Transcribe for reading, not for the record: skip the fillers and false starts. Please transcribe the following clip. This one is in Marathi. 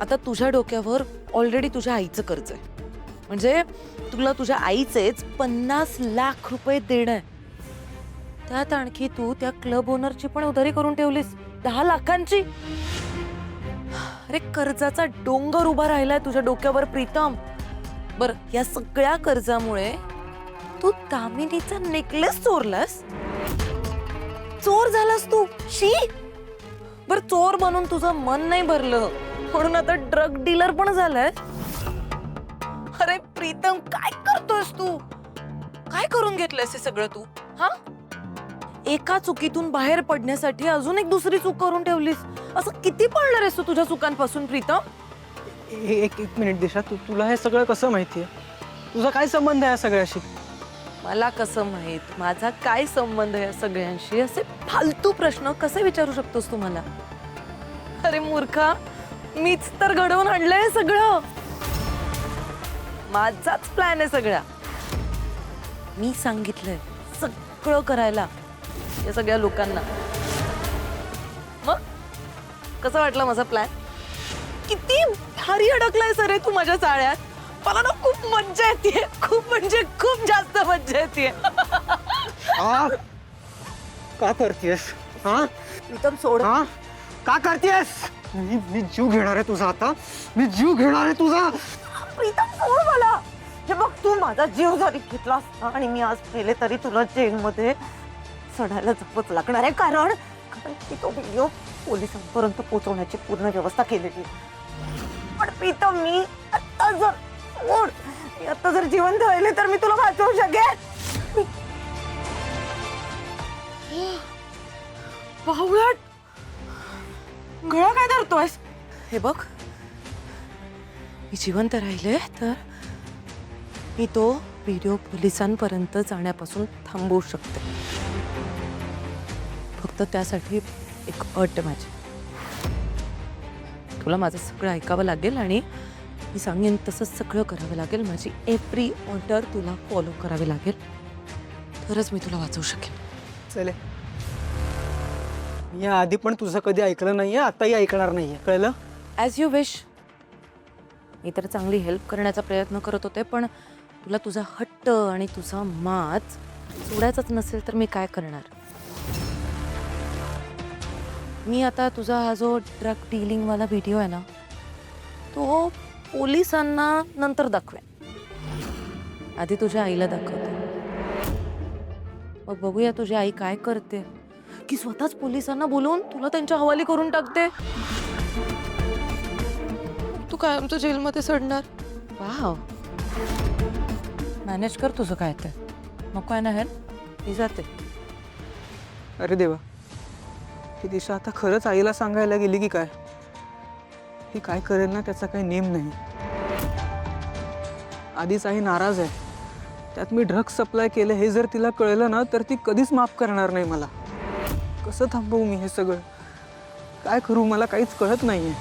आता तुझ्या डोक्यावर ऑलरेडी तुझ्या आईचं कर्ज आहे, म्हणजे तुला तुझ्या आईचेच 50 लाख रुपये देणं आहे. त्यात आणखी तू त्या क्लब ओनरची पण उधारी करून ठेवलीस 10 लाखांची. अरे कर्जाचा डोंगर उभा राहिलाय तुझ्या डोक्यावर प्रीतम. बर, या सगळ्या कर्जामुळे तू दामिनीचा नेकलेस चोरलास. चोर झालास तू. शी. बर, चोर बनून तुझं मन नाही भरलं म्हणून आता ड्रग डीलर पण झालाय. अरे प्रीतम, काय करतोयस तू? काय करून घेतलंयस हे सगळं तू? हा, एका चुकीतून बाहेर पडण्यासाठी अजून एक दुसरी चूक करून ठेवलीस. असं किती पळणार आहेस तू तुझ्या चुकांपासून प्रीतम? एक मिनिट दिशा, तुला हे सगळं कसं माहिती आहे? तुझा काय संबंध आहे या सगळ्याशी? मला कसं माहित माझा काय संबंध आहे या सगळ्यांशी? असे फालतू प्रश्न कसे विचारू शकतोस तू मला? अरे मूर्खा, मीच तर घडवून आणलंय सगळं. माझाच प्लॅन आहे सगळा. मी सांगितलंय सगळं करायला या सगळ्या लोकांना. मग कसं वाटलं माझा प्लॅन? किती भारी अडकलाय सर तू माझ्या चाळ्यात. मला ना खूप मज्जा येते, खूप म्हणजे खूप जास्त मज्जा येते. का करतेस? हा, प्रीतम सोड. हा, का करतेस? मी जीव घेणार आहे तुझा. आता मी जीव घेणार आहे तुझा. प्रीतम सोड मला. हे बघ, तू माझा जीव जरी घेतलास आणि मी आज पेले तरी तुला जेलमध्ये चढायला जपत लागणार आहे. कारण की तो व्हिडिओ पोलिसांपर्यंत पोहोचवण्याची पूर्ण व्यवस्था केलेली. पण प्रीतम, मी आता जर जिवंत राहिले तर मी तुला वाचवू शकेन. बाहुळट, गळा काय धरतोयस? हे बघ, मी जिवंत राहिले तर मी तो व्हिडिओ पोलिसांपर्यंत जाण्यापासून थांबवू शकते. फक्त त्यासाठी एक अट माझी. तुला माझं सगळं ऐकावं लागेल आणि मी सांगेन तसंच सगळं करावं लागेल. माझी एव्हरी ऑर्डर तुला फॉलो करावी लागेल, तरच मी तुला वाचवू शकेन. चले, मी आधी पण तुझं कधी ऐकलं नाहीये, आताही ऐकणार नाहीये, कळलं? As you wish. मी तर चांगली हेल्प करण्याचा प्रयत्न करत होते, पण तुला तुझा हट्ट आणि तुझा माज सोडायचाच नसेल तर मी काय करणार? मी आता तुझा हा जो ड्रग डीलिंगवाला व्हिडिओ आहे ना, तो पोलिसांना नंतर दाखवेन. आधी तुझ्या आईला दाखवते. मग बघूया तुझी आई काय करते, की स्वतःच पोलिसांना बोलवून तुला त्यांच्या हवाली करून टाकते. तू काय आमच्या जेलमध्ये सडणार. वाव, मॅनेज कर तुझं काय ते. नको आहे ना हेल्प, मी जाते. अरे देवा, ही दिशा आता खरंच आईला सांगायला गेली की काय? ही काय करेल ना त्याचा काही नेम नाही. आधीच आई नाराज आहे, त्यात मी ड्रग्स सप्लाय केले हे जर तिला कळलं ना तर ती कधीच माफ करणार नाही मला. कसं थांबवू मी हे सगळं? काय करू मला काहीच कळत नाहीये.